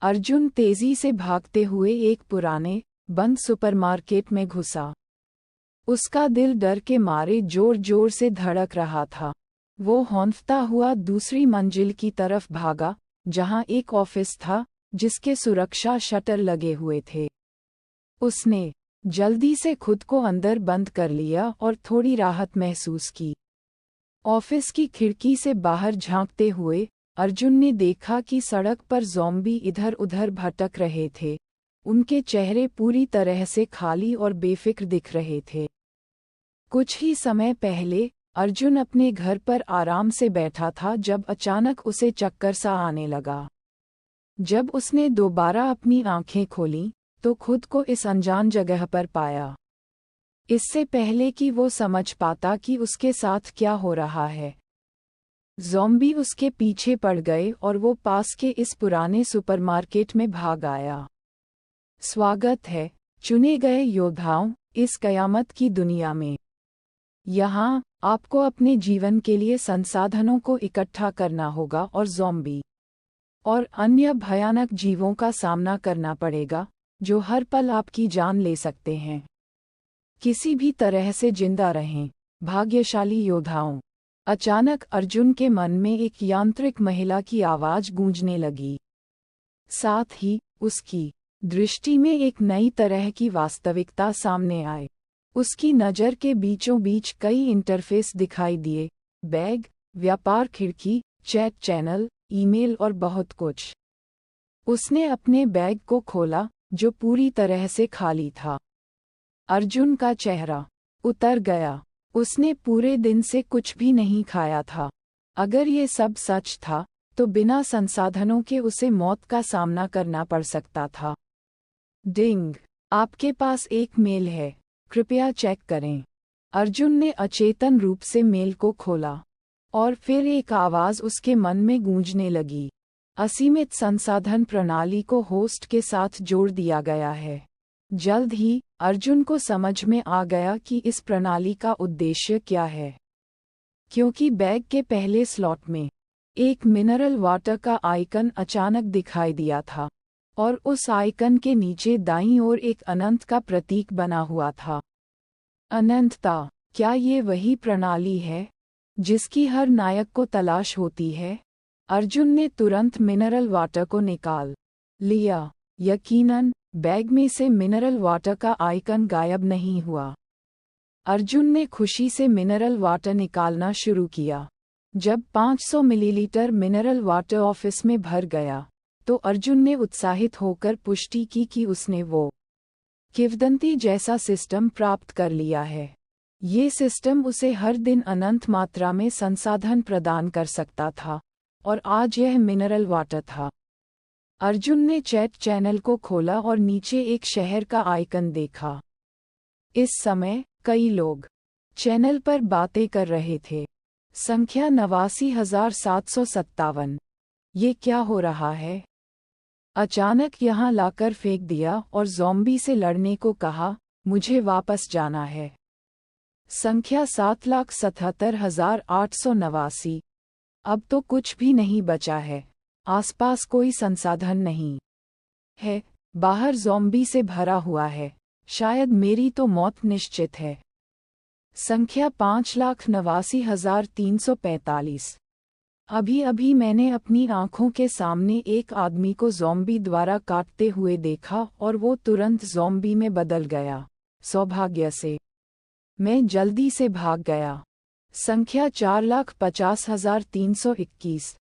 अर्जुन तेजी से भागते हुए एक पुराने, बंद सुपरमार्केट में घुसा। उसका दिल डर के मारे जोर जोर से धड़क रहा था। वो हौंफता हुआ दूसरी मंजिल की तरफ भागा, जहां एक ऑफिस था, जिसके सुरक्षा शटर लगे हुए थे। उसने जल्दी से खुद को अंदर बंद कर लिया और थोड़ी राहत महसूस की। ऑफिस की खिड़की से बाहर झांकते हुए अर्जुन ने देखा कि सड़क पर ज़ॉम्बी इधर उधर भटक रहे थे। उनके चेहरे पूरी तरह से खाली और बेफिक्र दिख रहे थे। कुछ ही समय पहले अर्जुन अपने घर पर आराम से बैठा था जब अचानक उसे चक्कर सा आने लगा। जब उसने दोबारा अपनी आंखें खोलीं, तो खुद को इस अनजान जगह पर पाया। इससे पहले कि वो समझ पाता कि उसके साथ क्या हो रहा है, ज़ॉम्बी उसके पीछे पड़ गए और वो पास के इस पुराने सुपरमार्केट में भाग आया। स्वागत है, चुने गए योद्धाओं, इस कयामत की दुनिया में। यहाँ आपको अपने जीवन के लिए संसाधनों को इकट्ठा करना होगा और ज़ॉम्बी और अन्य भयानक जीवों का सामना करना पड़ेगा, जो हर पल आपकी जान ले सकते हैं। किसी भी तरह से जिंदा रहें, भाग्यशाली योद्धाओं। अचानक अर्जुन के मन में एक यांत्रिक महिला की आवाज़ गूंजने लगी। साथ ही उसकी दृष्टि में एक नई तरह की वास्तविकता सामने आए। उसकी नज़र के बीचों बीच कई इंटरफेस दिखाई दिए, बैग, व्यापार खिड़की, चैट चैनल, ईमेल और बहुत कुछ। उसने अपने बैग को खोला, जो पूरी तरह से खाली था। अर्जुन का चेहरा उतर गया। उसने पूरे दिन से कुछ भी नहीं खाया था। अगर ये सब सच था, तो बिना संसाधनों के उसे मौत का सामना करना पड़ सकता था। डिंग, आपके पास एक मेल है, कृपया चेक करें। अर्जुन ने अचेतन रूप से मेल को खोला, और फिर एक आवाज़ उसके मन में गूंजने लगी। असीमित संसाधन प्रणाली को होस्ट के साथ जोड़ दिया गया है। जल्द ही अर्जुन को समझ में आ गया कि इस प्रणाली का उद्देश्य क्या है, क्योंकि बैग के पहले स्लॉट में एक मिनरल वाटर का आइकन अचानक दिखाई दिया था, और उस आइकन के नीचे दाईं ओर एक अनंत का प्रतीक बना हुआ था। अनंतता, क्या ये वही प्रणाली है जिसकी हर नायक को तलाश होती है? अर्जुन ने तुरंत मिनरल वाटर को निकाल लिया। यकीनन बैग में से मिनरल वाटर का आइकन गायब नहीं हुआ। अर्जुन ने खुशी से मिनरल वाटर निकालना शुरू किया। जब 500 मिलीलीटर मिनरल वाटर ऑफिस में भर गया, तो अर्जुन ने उत्साहित होकर पुष्टि की कि उसने वो किंवदंती जैसा सिस्टम प्राप्त कर लिया है। ये सिस्टम उसे हर दिन अनंत मात्रा में संसाधन प्रदान कर सकता था, और आज यह मिनरल वाटर था। अर्जुन ने चैट चैनल को खोला और नीचे एक शहर का आइकन देखा। इस समय कई लोग चैनल पर बातें कर रहे थे। संख्या 89,757। ये क्या हो रहा है? अचानक यहाँ लाकर फेंक दिया और ज़ॉम्बी से लड़ने को कहा, मुझे वापस जाना है। संख्या 7,77,889। अब तो कुछ भी नहीं बचा है। आसपास कोई संसाधन नहीं है। बाहर ज़ॉम्बी से भरा हुआ है। शायद मेरी तो मौत निश्चित है। संख्या 5,89,345। अभी अभी मैंने अपनी आंखों के सामने एक आदमी को ज़ॉम्बी द्वारा काटते हुए देखा और वो तुरंत ज़ॉम्बी में बदल गया। सौभाग्य से मैं जल्दी से भाग गया। संख्या 4,50,321।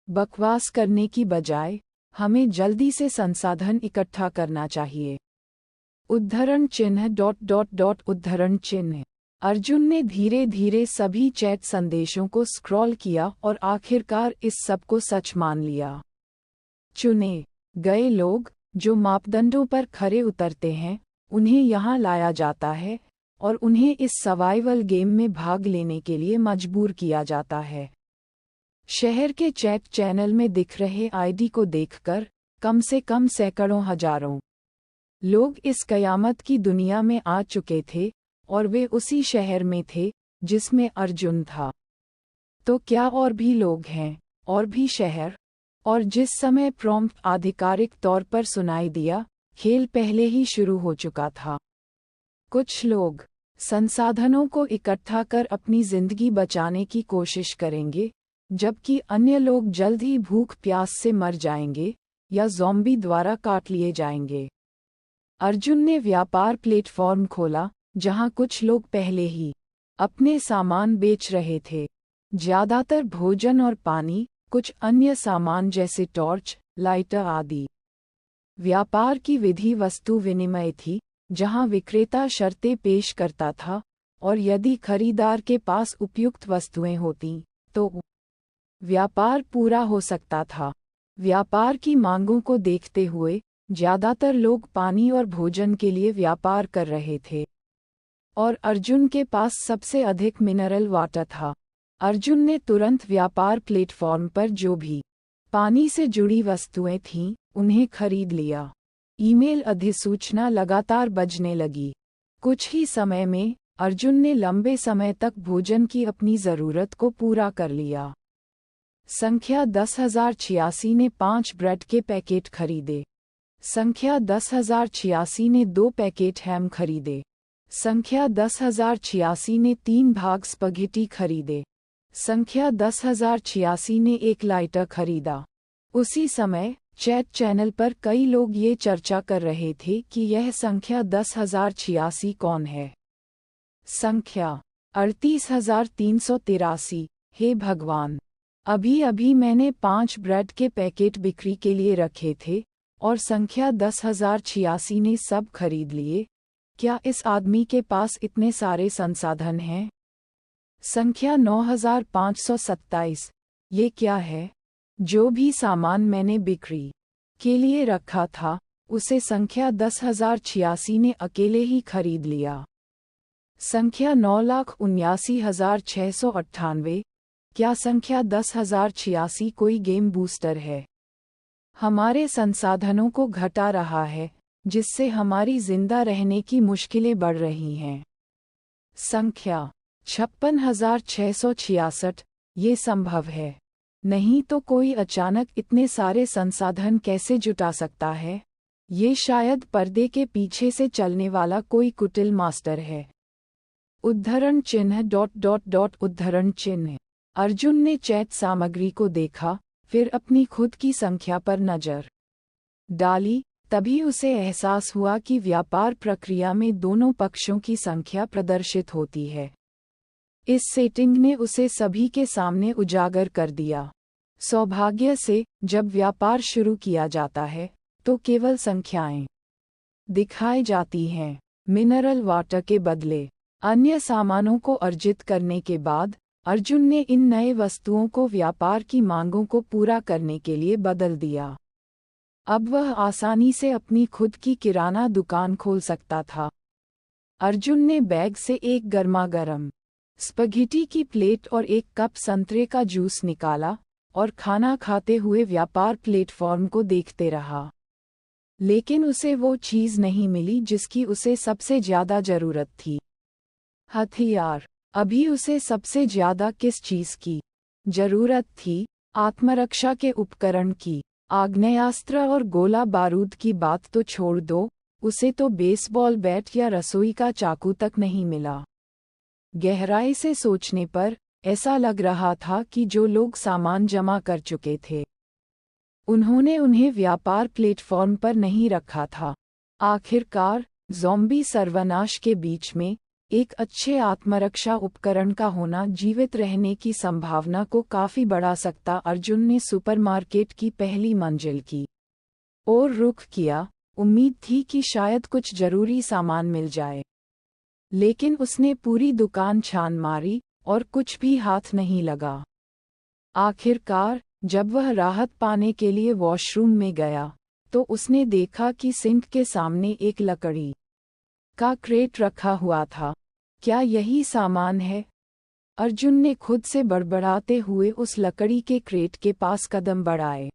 बकवास करने की बजाय हमें जल्दी से संसाधन इकट्ठा करना चाहिए। उद्धरण चिन्ह उद्धरण चिन्ह। अर्जुन ने धीरे धीरे सभी चैट संदेशों को स्क्रॉल किया और आखिरकार इस सब को सच मान लिया। चुने गए लोग, जो मापदंडों पर खरे उतरते हैं, उन्हें यहाँ लाया जाता है और उन्हें इस सर्वाइवल गेम में भाग लेने के लिए मजबूर किया जाता है। शहर के चैट चैनल में दिख रहे आईडी को देखकर कम से कम सैकड़ों हजारों लोग इस कयामत की दुनिया में आ चुके थे, और वे उसी शहर में थे जिसमें अर्जुन था। तो क्या और भी लोग हैं, और भी शहर? और जिस समय प्रॉम्प्ट आधिकारिक तौर पर सुनाई दिया, खेल पहले ही शुरू हो चुका था। कुछ लोग संसाधनों को इकट्ठा कर अपनी जिंदगी बचाने की कोशिश करेंगे, जबकि अन्य लोग जल्द ही भूख प्यास से मर जाएंगे या ज़ॉम्बी द्वारा काट लिए जाएंगे। अर्जुन ने व्यापार प्लेटफॉर्म खोला, जहां कुछ लोग पहले ही अपने सामान बेच रहे थे। ज्यादातर भोजन और पानी, कुछ अन्य सामान जैसे टॉर्च, लाइटर आदि। व्यापार की विधि वस्तु विनिमय थी, जहां विक्रेता शर्तें पेश करता था, और यदि खरीदार के पास उपयुक्त वस्तुएं होतीं, तो व्यापार पूरा हो सकता था। व्यापार की मांगों को देखते हुए ज्यादातर लोग पानी और भोजन के लिए व्यापार कर रहे थे, और अर्जुन के पास सबसे अधिक मिनरल वाटर था। अर्जुन ने तुरंत व्यापार प्लेटफॉर्म पर जो भी पानी से जुड़ी वस्तुएं थीं, उन्हें खरीद लिया। ईमेल अधिसूचना लगातार बजने लगी। कुछ ही समय में अर्जुन ने लंबे समय तक भोजन की अपनी ज़रूरत को पूरा कर लिया। संख्या 10,086 ने 5 ब्रेड के पैकेट खरीदे। संख्या 10,086 ने 2 पैकेट हैम खरीदे। संख्या 10,086 ने 3 भाग स्पघेटी खरीदे। संख्या 10,086 ने 1 लाइटर खरीदा। उसी समय चैट चैनल पर कई लोग ये चर्चा कर रहे थे कि यह संख्या 10,086 कौन है। संख्या 38,383। हे भगवान, अभी अभी मैंने 5 ब्रेड के पैकेट बिक्री के लिए रखे थे और संख्या 10,086 ने सब खरीद लिए। क्या इस आदमी के पास इतने सारे संसाधन हैं? संख्या 9,527। ये क्या है? जो भी सामान मैंने बिक्री के लिए रखा था, उसे संख्या 10,086 ने अकेले ही खरीद लिया। संख्या 9,79,698। क्या संख्या 10,086 कोई गेम बूस्टर है? हमारे संसाधनों को घटा रहा है, जिससे हमारी जिंदा रहने की मुश्किलें बढ़ रही हैं। संख्या 56,666। ये संभव है? नहीं तो कोई अचानक इतने सारे संसाधन कैसे जुटा सकता है? ये शायद पर्दे के पीछे से चलने वाला कोई कुटिल मास्टर है। उद्धरण चिन्ह ... उद्धरण चिन्ह। अर्जुन ने चैट सामग्री को देखा, फिर अपनी खुद की संख्या पर नजर डाली। तभी उसे एहसास हुआ कि व्यापार प्रक्रिया में दोनों पक्षों की संख्या प्रदर्शित होती है। इस सेटिंग ने उसे सभी के सामने उजागर कर दिया। सौभाग्य से, जब व्यापार शुरू किया जाता है, तो केवल संख्याएं दिखाई जाती हैं। मिनरल वाटर के बदले अन्य सामानों को अर्जित करने के बाद, अर्जुन ने इन नए वस्तुओं को व्यापार की मांगों को पूरा करने के लिए बदल दिया। अब वह आसानी से अपनी खुद की किराना दुकान खोल सकता था। अर्जुन ने बैग से एक गर्मागर्म स्पघेटी की प्लेट और एक कप संतरे का जूस निकाला और खाना खाते हुए व्यापार प्लेटफॉर्म को देखते रहा। लेकिन उसे वो चीज़ नहीं मिली जिसकी उसे सबसे ज्यादा जरूरत थी। हथियार। अभी उसे सबसे ज्यादा किस चीज की जरूरत थी? आत्मरक्षा के उपकरण की। आग्नेयास्त्र और गोला बारूद की बात तो छोड़ दो, उसे तो बेसबॉल बैट या रसोई का चाकू तक नहीं मिला। गहराई से सोचने पर ऐसा लग रहा था कि जो लोग सामान जमा कर चुके थे, उन्होंने उन्हें व्यापार प्लेटफॉर्म पर नहीं रखा था। आखिरकार, ज़ॉम्बी सर्वनाश के बीच में एक अच्छे आत्मरक्षा उपकरण का होना जीवित रहने की संभावना को काफी बढ़ा सकता। अर्जुन ने सुपरमार्केट की पहली मंजिल की ओर रुख किया। उम्मीद थी कि शायद कुछ जरूरी सामान मिल जाए, लेकिन उसने पूरी दुकान छान मारी और कुछ भी हाथ नहीं लगा। आखिरकार, जब वह राहत पाने के लिए वॉशरूम में गया, तो उसने देखा कि सिंक के सामने एक लकड़ी का क्रेट रखा हुआ था। क्या यही सामान है? अर्जुन ने खुद से बड़बड़ाते हुए उस लकड़ी के क्रेट के पास कदम बढ़ाए।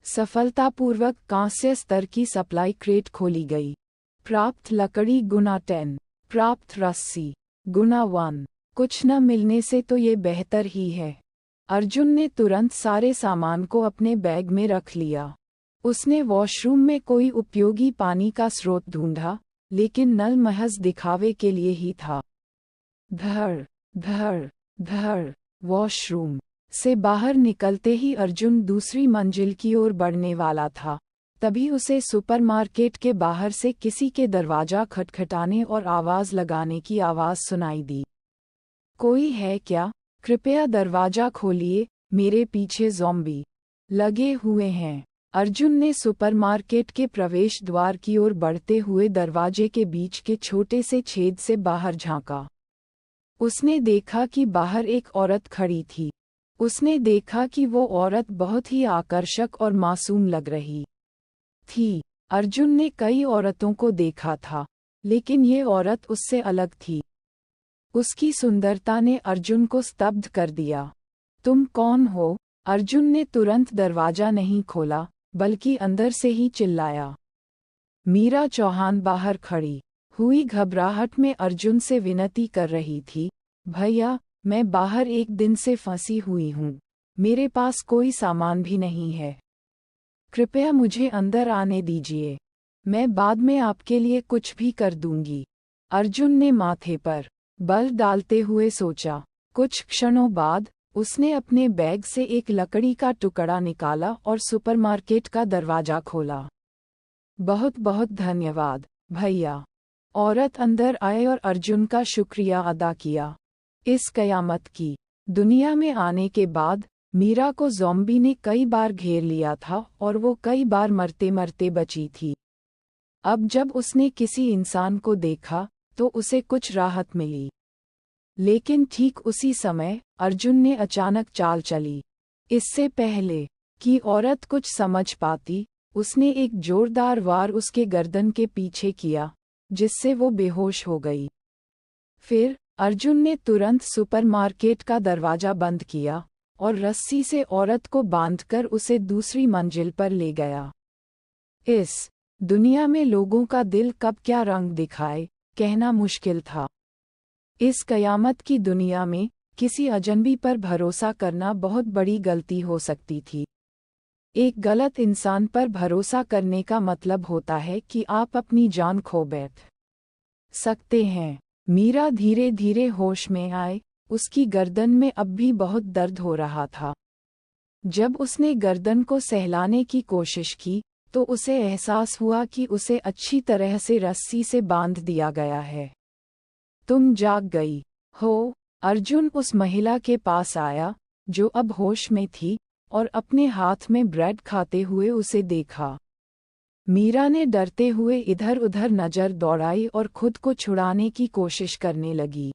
सफलतापूर्वक कांस्य स्तर की सप्लाई क्रेट खोली गई। प्राप्त लकड़ी गुना 10, प्राप्त रस्सी गुना 1। कुछ न मिलने से तो ये बेहतर ही है। अर्जुन ने तुरंत सारे सामान को अपने बैग में रख लिया। उसने वॉशरूम में कोई उपयोगी पानी का स्रोत ढूंढा, लेकिन नल महज दिखावे के लिए ही था। धड़ धड़ धड़। वॉशरूम से बाहर निकलते ही अर्जुन दूसरी मंजिल की ओर बढ़ने वाला था। तभी उसे सुपरमार्केट के बाहर से किसी के दरवाजा खटखटाने और आवाज लगाने की आवाज सुनाई दी। कोई है क्या? कृपया दरवाजा खोलिए, मेरे पीछे ज़ॉम्बी लगे हुए हैं। अर्जुन ने सुपरमार्केट के प्रवेश द्वार की ओर बढ़ते हुए दरवाजे के बीच के छोटे से छेद से बाहर झांका। उसने देखा कि बाहर एक औरत खड़ी थी। उसने देखा कि वो औरत बहुत ही आकर्षक और मासूम लग रही थी। अर्जुन ने कई औरतों को देखा था, लेकिन ये औरत उससे अलग थी। उसकी सुंदरता ने अर्जुन को स्तब्ध कर दिया। तुम कौन हो? अर्जुन ने तुरंत दरवाजा नहीं खोला, बल्कि अंदर से ही चिल्लाया। मीरा चौहान बाहर खड़ी हुई घबराहट में अर्जुन से विनती कर रही थी, भैया, मैं बाहर एक दिन से फंसी हुई हूँ। मेरे पास कोई सामान भी नहीं है। कृपया मुझे अंदर आने दीजिए। मैं बाद में आपके लिए कुछ भी कर दूंगी। अर्जुन ने माथे पर बल डालते हुए सोचा। कुछ क्षणों बाद उसने अपने बैग से एक लकड़ी का टुकड़ा निकाला और सुपरमार्केट का दरवाजा खोला। बहुत बहुत धन्यवाद, भैया। औरत अंदर आए और अर्जुन का शुक्रिया अदा किया। इस कयामत की दुनिया में आने के बाद मीरा को ज़ॉम्बी ने कई बार घेर लिया था और वो कई बार मरते मरते बची थी। अब जब उसने किसी इंसान को देखा तो उसे कुछ राहत मिली। लेकिन ठीक उसी समय अर्जुन ने अचानक चाल चली। इससे पहले कि औरत कुछ समझ पाती, उसने एक जोरदार वार उसके गर्दन के पीछे किया, जिससे वो बेहोश हो गई। फिर अर्जुन ने तुरंत सुपरमार्केट का दरवाजा बंद किया और रस्सी से औरत को बांधकर उसे दूसरी मंजिल पर ले गया। इस दुनिया में लोगों का दिल कब क्या रंग दिखाए, कहना मुश्किल था। इस कयामत की दुनिया में किसी अजनबी पर भरोसा करना बहुत बड़ी गलती हो सकती थी। एक गलत इंसान पर भरोसा करने का मतलब होता है कि आप अपनी जान खो बैठ सकते हैं। मीरा धीरे धीरे होश में आए। उसकी गर्दन में अब भी बहुत दर्द हो रहा था। जब उसने गर्दन को सहलाने की कोशिश की, तो उसे एहसास हुआ कि उसे अच्छी तरह से रस्सी से बांध दिया गया है। तुम जाग गई हो? अर्जुन उस महिला के पास आया, जो अब होश में थी, और अपने हाथ में ब्रेड खाते हुए उसे देखा। मीरा ने डरते हुए इधर-उधर नजर दौड़ाई और खुद को छुड़ाने की कोशिश करने लगी।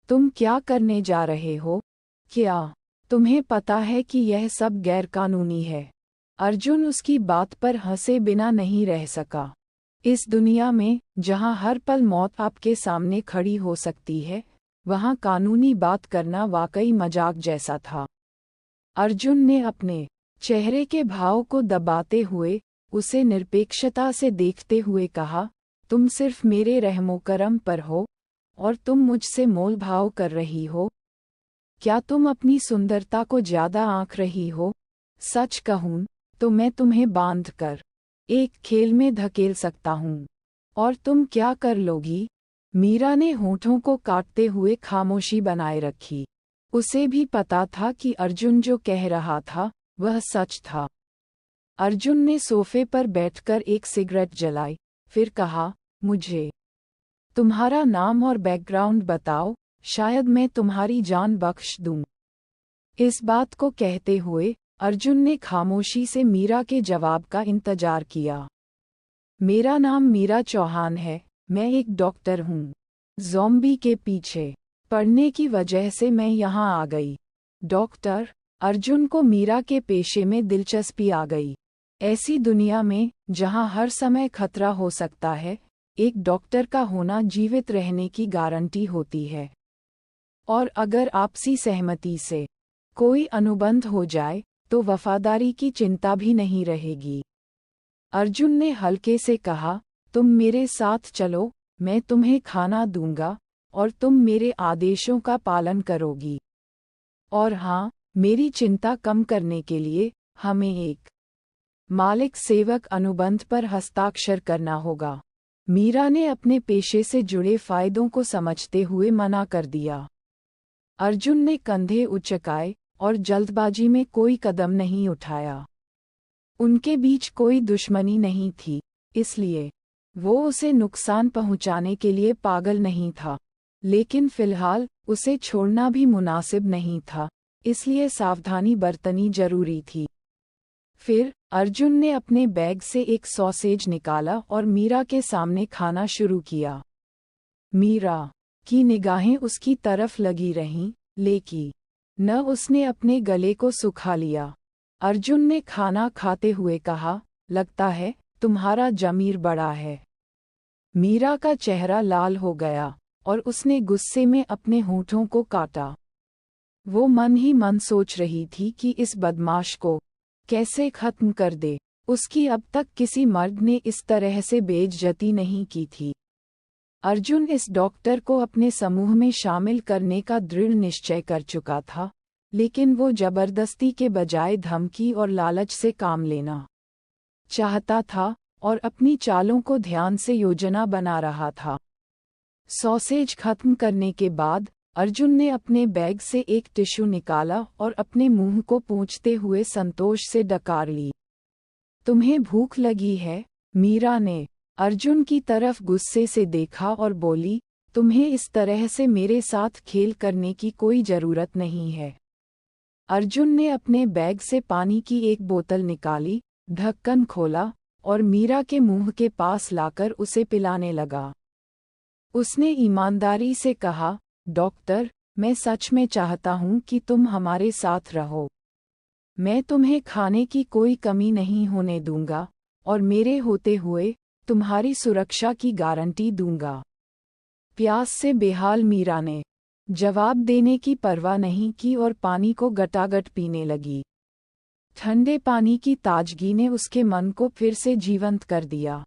तुम क्या करने जा रहे हो? क्या तुम्हें पता है कि यह सब गैरकानूनी है? अर्जुन उसकी बात पर हंसे बिना नहीं रह सका। इस दुनिया में, जहां हर पल मौत आपके सामने खड़ी हो सकती है, वहां कानूनी बात करना वाकई मजाक जैसा था। अर्जुन ने अपने चेहरे के भाव को दबाते हुए उसे निरपेक्षता से देखते हुए कहा, तुम सिर्फ मेरे रहमो-करम पर हो, और तुम मुझसे मोल भाव कर रही हो। क्या तुम अपनी सुंदरता को ज्यादा आंक रही हो? सच कहूं तो मैं तुम्हें बांध कर एक खेल में धकेल सकता हूँ। और तुम क्या कर लोगी? मीरा ने होठों को काटते हुए खामोशी बनाए रखी। उसे भी पता था कि अर्जुन जो कह रहा था, वह सच था। अर्जुन ने सोफे पर बैठकर एक सिगरेट जलाई, फिर कहा, मुझे तुम्हारा नाम और बैकग्राउंड बताओ, शायद मैं तुम्हारी जान बख्श दूं। इस बात को कहते हुए अर्जुन ने खामोशी से मीरा के जवाब का इंतजार किया। मेरा नाम मीरा चौहान है, मैं एक डॉक्टर हूँ। ज़ॉम्बी के पीछे पड़ने की वजह से मैं यहाँ आ गई। डॉक्टर? अर्जुन को मीरा के पेशे में दिलचस्पी आ गई। ऐसी दुनिया में, जहाँ हर समय खतरा हो सकता है, एक डॉक्टर का होना जीवित रहने की गारंटी होती है। और अगर आपसी सहमति से कोई अनुबंध हो जाए, तो वफादारी की चिंता भी नहीं रहेगी। अर्जुन ने हल्के से कहा, तुम मेरे साथ चलो, मैं तुम्हें खाना दूंगा, और तुम मेरे आदेशों का पालन करोगी। और हाँ, मेरी चिंता कम करने के लिए हमें एक मालिक सेवक अनुबंध पर हस्ताक्षर करना होगा। मीरा ने अपने पेशे से जुड़े फायदों को समझते हुए मना कर दिया। अर्जुन ने कंधे उचकाए और जल्दबाजी में कोई कदम नहीं उठाया। उनके बीच कोई दुश्मनी नहीं थी, इसलिए वो उसे नुकसान पहुंचाने के लिए पागल नहीं था, लेकिन फिलहाल उसे छोड़ना भी मुनासिब नहीं था, इसलिए सावधानी बरतनी जरूरी थी। फिर अर्जुन ने अपने बैग से एक सॉसेज निकाला और मीरा के सामने खाना शुरू किया। मीरा की निगाहें उसकी तरफ लगी रहीं, लेकिन न उसने अपने गले को सुखा लिया। अर्जुन ने खाना खाते हुए कहा, लगता है तुम्हारा जमीर बड़ा है। मीरा का चेहरा लाल हो गया और उसने गुस्से में अपने होठों को काटा। वो मन ही मन सोच रही थी कि इस बदमाश को कैसे खत्म कर दे। उसकी अब तक किसी मर्द ने इस तरह से बेइज्जती नहीं की थी। अर्जुन इस डॉक्टर को अपने समूह में शामिल करने का दृढ़ निश्चय कर चुका था, लेकिन वो जबरदस्ती के बजाय धमकी और लालच से काम लेना चाहता था और अपनी चालों को ध्यान से योजना बना रहा था। सॉसेज खत्म करने के बाद अर्जुन ने अपने बैग से एक टिश्यू निकाला और अपने मुंह को पोंछते हुए संतोष से डकार ली। तुम्हें भूख लगी है? मीरा ने अर्जुन की तरफ गुस्से से देखा और बोली, तुम्हें इस तरह से मेरे साथ खेल करने की कोई जरूरत नहीं है। अर्जुन ने अपने बैग से पानी की एक बोतल निकाली, ढक्कन खोला और मीरा के मुंह के पास लाकर उसे पिलाने लगा। उसने ईमानदारी से कहा, डॉक्टर, मैं सच में चाहता हूं कि तुम हमारे साथ रहो। मैं तुम्हें खाने की कोई कमी नहीं होने दूंगा और मेरे होते हुए तुम्हारी सुरक्षा की गारंटी दूंगा। प्यास से बेहाल मीरा ने जवाब देने की परवाह नहीं की और पानी को गटागट पीने लगी। ठंडे पानी की ताजगी ने उसके मन को फिर से जीवंत कर दिया।